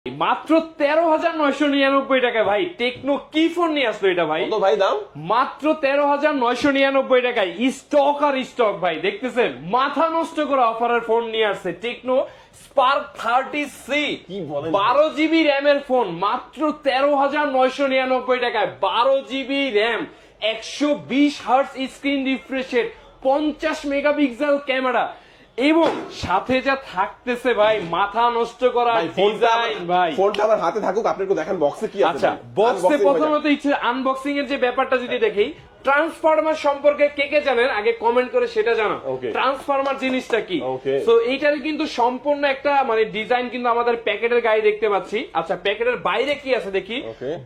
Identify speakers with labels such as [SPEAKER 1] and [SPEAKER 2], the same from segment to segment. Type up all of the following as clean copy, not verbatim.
[SPEAKER 1] মাত্র 13,999 টাকা ভাই টেকনো কি ফোন নিয়ে আসলো এটা ভাই?
[SPEAKER 2] কত ভাই দাম?
[SPEAKER 1] মাত্র 13,999 টাকায় স্টক আর স্টক ভাই, দেখতেছেন মাথা নষ্ট করে অফারের ফোন নিয়ে আসছে টেকনো স্পার্ক 30C।
[SPEAKER 2] কি বলেন?
[SPEAKER 1] 12 GB র্যামের ফোন মাত্র 13,999 টাকায়। 12 GB র্যাম, 120 হার্টজ স্ক্রিন রিফ্রেশের, 50 মেগাপিক্সেল ক্যামেরা এবং সাথে যা থাকতেছে ভাই মাথা নষ্ট করা ডিজাইন ভাই।
[SPEAKER 2] ফোনটা আমার হাতে থাকুক, আপনি একটু দেখেন বক্সে কি আছে।
[SPEAKER 1] আচ্ছা, বক্সে প্রথমত ইচ্ছে আনবক্সিং এর যে ব্যাপারটা যদি দেখি, ট্রান্সফরমার সম্পর্কে কে কে জানেন আগে কমেন্ট করে সেটা জানান। ট্রান্সফরমার জিনিসটা কি? তো এইটার কিন্তু সম্পূর্ণ একটা মানে ডিজাইন কিন্তু আমাদের প্যাকেটের গায়ে দেখতে পাচ্ছি। আচ্ছা, প্যাকেটের বাইরে কি আছে দেখি।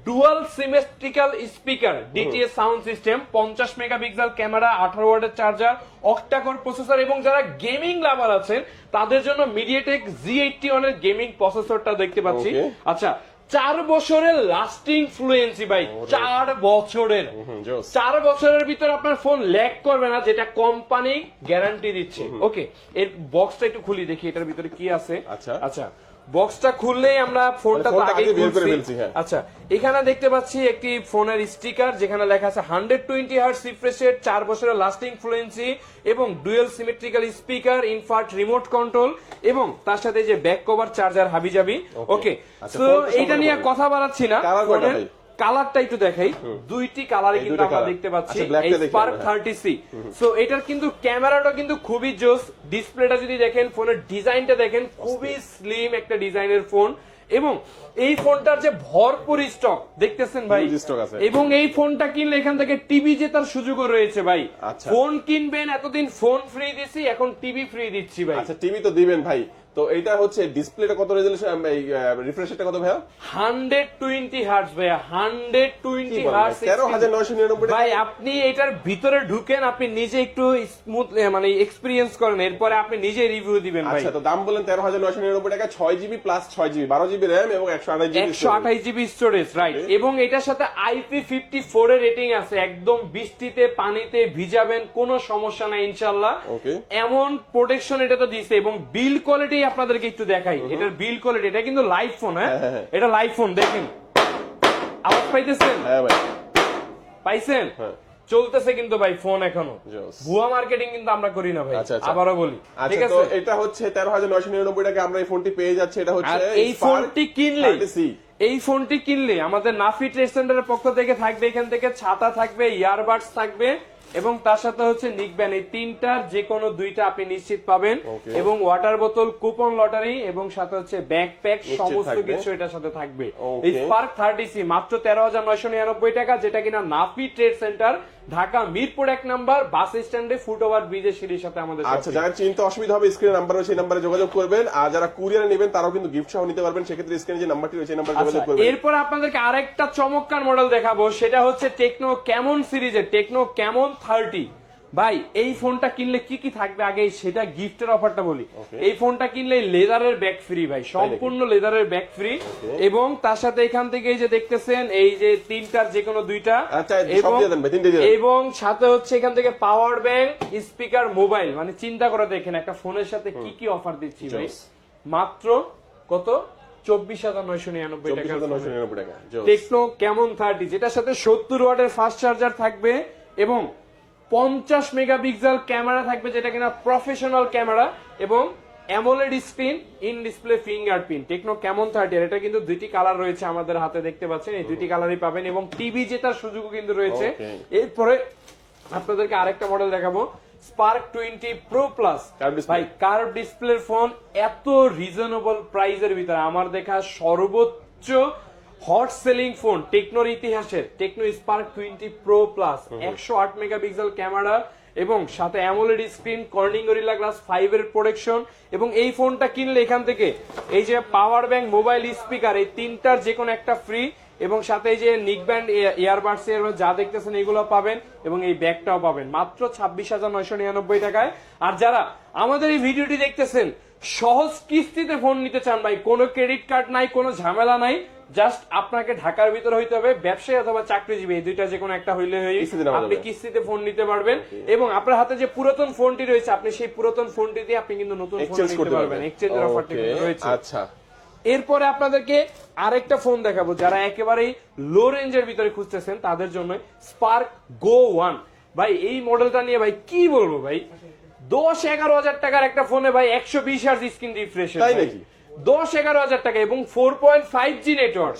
[SPEAKER 1] Dual symmetrical speaker, DTS sound system, 50 megapixel camera, 18 ওয়াটের চার্জার, অক্টাকোর প্রসেসর এবং যারা গেমিং লাভার আছেন তাদের জন্য মিডিয়াটেক Z81 এর গেমিং প্রসেসরটা দেখতে পাচ্ছি। আচ্ছা, 4 বছরের লাস্টিং ফ্লুয়েন্সি ভাই, 4 বছরের। 4 বছরের ভিতরে আপনার ফোন ল্যাগ করবে না, যেটা কোম্পানি গ্যারান্টি দিচ্ছে। ওকে, এর বক্সটা একটু খুলি দেখি এটার ভিতরে কি আছে। আচ্ছা, বক্সটা খুললেই আমরা ফোনটা তো আগে খুলছি। আচ্ছা, এখানে দেখতে পাচ্ছি একটি ফোনের স্টিকার যেখানে লেখা আছে 120 হার্টজ রিফ্রেশ রেট, 4 বছরের লাস্টিং ফ্লুয়েন্সি এবং dual symmetrical speaker, infrared remote control এবং তার সাথে যে ব্যাক কভার, চার্জার হাবিজাবি। ওকে, তো এইটা নিয়ে কথা বাড়াচ্ছি না, কালারটা একটু দেখাই। দুইটি কালারে কিন্তু আমরা দেখতে পাচ্ছি এই স্পার্ক 30C। সো এটার কিন্তু ক্যামেরাটা কিন্তু খুবই জোস। ডিসপ্লেটা যদি দেখেন, ফোনের ডিজাইনটা দেখেন, খুবই স্লিম একটা ডিজাইনের ফোন এবং এই ফোনটার যে ভরপুর স্টক দেখতেছেন ভাই। এবং এই ফোনটা কিনলে এখান থেকে টিভি জেতার সুযোগও রয়েছে ভাই। ফোন কিনবেন, এতদিন ফোন ফ্রি দিছি, এখন টিভি ফ্রি দিচ্ছি ভাই।
[SPEAKER 2] আচ্ছা, টিভি তো দিবেন ভাই। তো এটা হচ্ছে ডিসপ্লেটা কত রেজোলিউশন, রিফ্রেশ রেটটা কত ভাইয়া?
[SPEAKER 1] 120 হার্টজ ভাইয়া, 120 হার্টজ।
[SPEAKER 2] 13,999
[SPEAKER 1] ভাই আপনি এটার ভিতরে ঢুকেন, আপনি নিজে একটু স্মুথ মানে এক্সপেরিয়েন্স করেন, এরপরে আপনি নিজে রিভিউ দিবেন ভাই।
[SPEAKER 2] আচ্ছা, তো দাম বলেন 13,999 টাকা, 6GB plus 6GB, 12GB RAM এবং
[SPEAKER 1] 128GB স্টোরেজ, রাইট। এবং এটার সাথে IP54 এর রেটিং আছে। একদম বৃষ্টিতে পানিতে ভিজাবেন, কোনো সমস্যা নাই ইনশাআল্লাহ। এমন প্রোটেকশন এটা তো দিয়েছে। এবং বিল কোয়ালিটি আপনাদেরকে একটু দেখাই। এটার বিল কোয়ালিটি, এটা কিন্তু লাইভ ফোন। হ্যাঁ, এটা লাইভ ফোন, দেখেন আওয়াজ পাইতেছেন?
[SPEAKER 2] হ্যাঁ ভাই,
[SPEAKER 1] পাইছেন? চলতেছে কিন্তু ভাই ফোন এখনো। ভুয়া মার্কেটিং কিন্তু আমরা করি না ভাই, আবারও বলি। ঠিক আছে,
[SPEAKER 2] তো এটা হচ্ছে 13,999 টাকা আমরা এই ফোনটি পেয়ে যাচ্ছি। এটা হচ্ছে
[SPEAKER 1] এই ফোনটি কিনলে আমাদের নাফি ট্রেড সেন্টারের পক্ষ থেকে থাকবে, এখান থেকে ছাতা থাকবে, ইয়ারবাডস থাকবে এবং তার সাথে হচ্ছে নিকব্যান্ড, এই তিনটার যে কোনো দুইটা আপনি নিশ্চিত পাবেন। এবং ওয়াটার বোতল, কুপন লটারি এবং সাথে হচ্ছে ব্যাকপ্যাক, সমস্ত কিছু এটার সাথে থাকবে। এই স্পার্ক 30C মাত্র 13,999 টাকা, যেটা কিনা Nafi trade centre, Dhaka Mirpur 1 number, bus স্ট্যান্ডে ফুটওভার ব্রিজের সিঁড়ির সাথে আমাদের।
[SPEAKER 2] আচ্ছা, যারা চিনতে অসুবিধা হবে স্ক্রিনে নাম্বার রয়েছে, এই নাম্বারে যোগাযোগ করবেন। আর যারা কুরিয়ারে নেবেন তারাও কিন্তু গিফট সহ নিতে পারবেন, সেক্ষেত্রে স্ক্রিনে যে নাম্বারটি রয়েছে এই নাম্বারে যোগাযোগ করবেন।
[SPEAKER 1] এরপর আপনাদেরকে আরেকটা চমৎকার মডেল দেখাবো, সেটা হচ্ছে টেকনো ক্যামন সিরিজের টেকনো ক্যামন 30। ভাই এই ফোনটা কিনলে কি কি থাকবে আগে সেটা গিফটের অফারটা বলি। এই ফোনটা কিনলে লেদারের ব্যাগ ফ্রি ভাই, সম্পূর্ণ লেদারের ব্যাগ ফ্রি। এবং তার সাথে এখান থেকে এই যে দেখতেছেন এই যে তিনটার যে কোনো দুইটা, এবং সাথে হচ্ছে এখান থেকে পাওয়ার ব্যাংক, স্পিকার, মোবাইল। মানে চিন্তা করে দেখেন একটা ফোনের সাথে কি কি অফার দিচ্ছি ভাই। মাত্র কত? 24,999 টাকা টেকনো ক্যামন 30, যেটার সাথে 70 ওয়াটের ফাস্ট চার্জার থাকবে এবং 50 মেগাপিক্সেল ক্যামেরা থাকবে, যেটা কিনা প্রফেশনাল ক্যামেরা এবং AMOLED screen, in display fingerprint. Techno Camon 30 এটা কিন্তু দুইটি কালার রয়েছে আমাদের হাতে, দেখতে পাচ্ছেন এই দুইটি কালারই পাবেন এবং টিভি জেতার সুযোগও কিন্তু রয়েছে। এরপরে আপনাদেরকে আরেকটা মডেল দেখাবো, স্পার্ক 20 প্রো প্লাস। ভাই কার্ভ ডিসপ্লের ফোন, এত রিজনেবল প্রাইসের ভিতরে আমার দেখা সর্বোচ্চ হট সেলিং ফোন টেকনোর ইতিহাসের Tecno Spark 20 pro plus. 108 megapixel camera এবং সাথে AMOLED screen, Corning gorilla glass 5 এর প্রোটেকশন। এবং এই ফোনটা কিনলে এখান থেকে এই যে পাওয়ার ব্যাংক, মোবাইল, স্পিকার, এই তিনটার যে কোনো একটা ফ্রি এবং সাথে এই যে নিকব্যান্ড, ইয়ারবাডস যা দেখতেছেন এগুলো পাবেন এবং এই ব্যাগটাও পাবেন মাত্র 26,999 টাকায়। আর যারা আমাদের এই ভিডিওটি দেখতেছেন সহজ কিস্তিতে ফোন নিতে চান ভাই, কোনো ক্রেডিট কার্ড নাই, কোনো ঝামেলা নাই, জাস্ট আপনাকে ঢাকার ভিতরে হইতে হবে, ব্যবসায়ী অথবা চাকরিজীবী, এই দুইটা যে কোনো একটা হইলে আপনি কিস্তিতে ফোন নিতে পারবেন। এবং আপনার হাতে যে পুরাতন ফোনটি রয়েছে, আপনি সেই পুরাতন ফোনটি দিয়ে আপনি কিন্তু নতুন ফোন নিতে পারবেন, এক্সচেঞ্জের অফারটি রয়েছে।
[SPEAKER 2] আচ্ছা,
[SPEAKER 1] এরপরে আপনাদেরকে আরেকটা ফোন দেখাবো, যারা একেবারেই লো রেঞ্জের ভিতরে খুঁজতেছেন তাদের জন্য স্পার্ক গো 1। ভাই এই মডেলটা নিয়ে ভাই কি বলবো ভাই, 10-11 হাজার টাকার একটা ফোনে ভাই 120 হার্জ স্ক্রিন রিফ্রেশ,
[SPEAKER 2] তাই নাকি?
[SPEAKER 1] 10-11 হাজার টাকা এবং 4.5G নেটওয়ার্ক,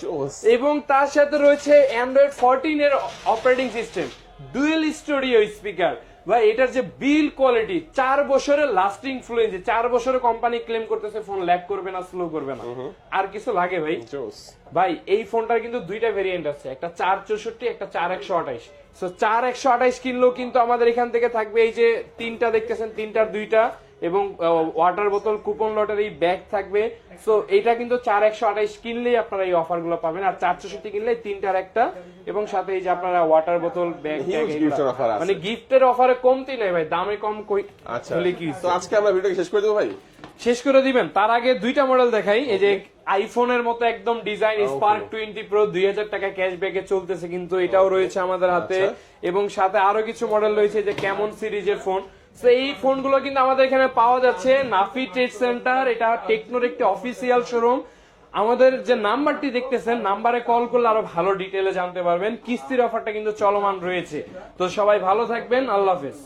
[SPEAKER 1] এবং তার সাথে রয়েছে অ্যান্ড্রয়েড 14 এর operating system, dual studio speaker. ভাই এটার যে বিল কোয়ালিটি, 4 বছরের লাস্টিং ফ্লুয়েন্সি, 4 বছরের কোম্পানি ক্লেম করতেছে ফোন ল্যাগ করবে না, স্লো করবে না। আর কিছু লাগে ভাই?
[SPEAKER 2] জোস।
[SPEAKER 1] ভাই এই ফোনটার কিন্তু দুইটা ভেরিয়েন্ট আছে, একটা 464, একটা 4128। সো 4128 কিনলেও কিন্তু আমাদের এখান থেকে থাকবে এই যে তিনটা দেখতেছেন, তিনটার দুইটা, এবং ওয়াটার বোতল কুপন লটারি ব্যাগ থাকবে। সো এটা কিন্তু 4128 কিনলেই আপনারা এই অফার গুলো পাবেন, আর 464 কিনলে তিনটার একটা, এবং সাথে এই যে আপনারা ওয়াটার বোতল ব্যাগ,
[SPEAKER 2] Huge gifter offer আছে।
[SPEAKER 1] মানে গিফটের অফারে কমতি নাই ভাই, দামে কম কই।
[SPEAKER 2] আচ্ছা,
[SPEAKER 1] হলে কি
[SPEAKER 2] তো আজকে আমরা ভিডিওটা শেষ করে দেবো ভাই।
[SPEAKER 1] শেষ করে দিবেন, তার আগে দুইটা মডেল দেখাই। এই যে আইফোনের মতো একদম ডিজাইন স্পার্ক 20 প্রো 2000 টাকা ক্যাশব্যাকে চলতেছে, কিন্তু এটাও রয়েছে আমাদের হাতে। এবং সাথে আরো কিছু মডেল রয়েছে যে কেমন সিরিজের ফোন। তো এই ফোনগুলো কিন্তু আমাদের এখানে পাওয়া যাচ্ছে নাফি ট্রেড সেন্টার, এটা টেকনোর একটি অফিসিয়াল শোরুম। আমাদের যে নাম্বারটি দেখতেছেন, নাম্বারে কল করলে আরো ভালো ডিটেইলে জানতে পারবেন। কিস্তির অফারটা কিন্তু চলমান রয়েছে। তো সবাই ভালো থাকবেন, আল্লাহ হাফেজ।